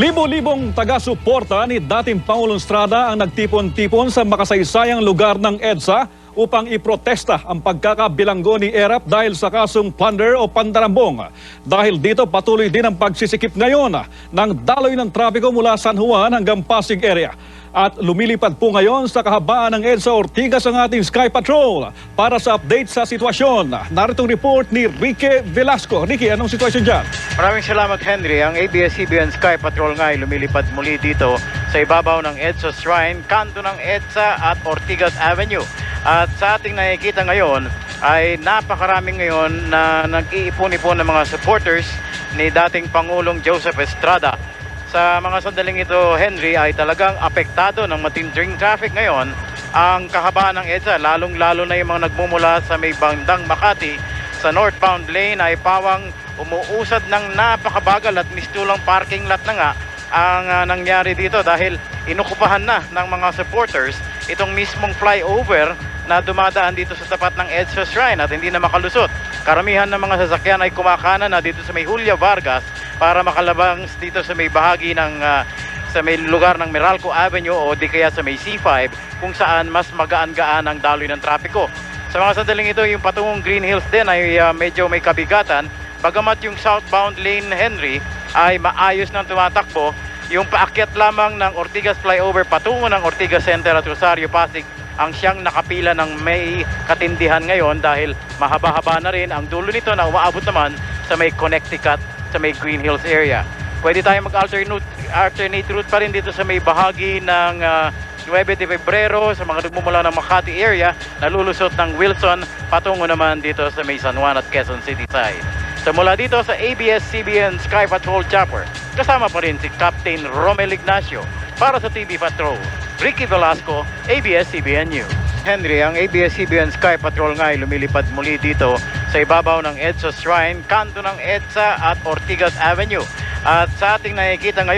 Libo-libong taga-suporta ni dating Pangulong Estrada ang nagtipon-tipon sa makasaysayang lugar ng EDSA upang iprotesta ang pagkakabilanggo ni ERAP dahil sa kasong plunder o pandarambong. Dahil dito patuloy din ang pagsisikip ngayon ng daloy ng trapiko mula San Juan hanggang Pasig area. At lumilipad po ngayon sa kahabaan ng EDSA Ortigas ang ating Sky Patrol para sa update sa sitwasyon. Narito ang report ni Ricky Velasco. Ricky, anong sitwasyon dyan? Maraming salamat, Henry. Ang ABS-CBN Sky Patrol nga ay lumilipad muli dito sa ibabaw ng EDSA Shrine, kanto ng EDSA at Ortigas Avenue. At sa ating nakikita ngayon ay napakaraming ngayon na nag-iipon-ipon ng mga supporters ni dating Pangulong Joseph Estrada. Sa mga sandaling ito, Henry, ay talagang apektado ng matinding traffic ngayon ang kahabaan ng EDSA, lalong-lalo na yung mga nagmumula sa may bandang Makati. Sa northbound lane ay pawang umuusad ng napakabagal at mistulang parking lot na nga ang nangyari dito dahil inukupahan na ng mga supporters itong mismong flyover na dumadaan dito sa tapat ng EDSA Shrine at hindi na makalusot. Karamihan ng mga sasakyan ay kumakanan na dito sa may Julia Vargas para makalabang dito sa may bahagi ng sa may lugar ng Meralco Avenue o di kaya sa may C5 kung saan mas magaan-gaan ang daloy ng trapiko. Sa mga sandaling ito, yung patungong Green Hills din ay medyo may kabigatan. Bagamat yung southbound lane, Henry, ay maayos nang tumatakbo, yung paakyat lamang ng Ortigas Flyover patungo ng Ortigas Center at Rosario Pasig ang siyang nakapila ng may katindihan ngayon dahil mahaba-haba na rin ang dulo nito na umaabot naman sa may Connecticut, sa may Green Hills area. Pwede tayo mag-alternate route pa rin dito sa may bahagi ng 9 de Febrero sa mga nagmumula ng Makati area na lulusot ng Wilson patungo naman dito sa may San Juan at Quezon City side. So mula dito sa ABS-CBN Sky Patrol Chopper, kasama pa rin si Captain Romel Ignacio para sa TV Patrol. Ricky Velasco, ABS-CBN News. Henry, ang ABS-CBN Sky Patrol nga ay lumilipad muli dito sa ibabaw ng EDSA Shrine, kanto ng EDSA at Ortigas Avenue. At sa ating nakikita ngayon,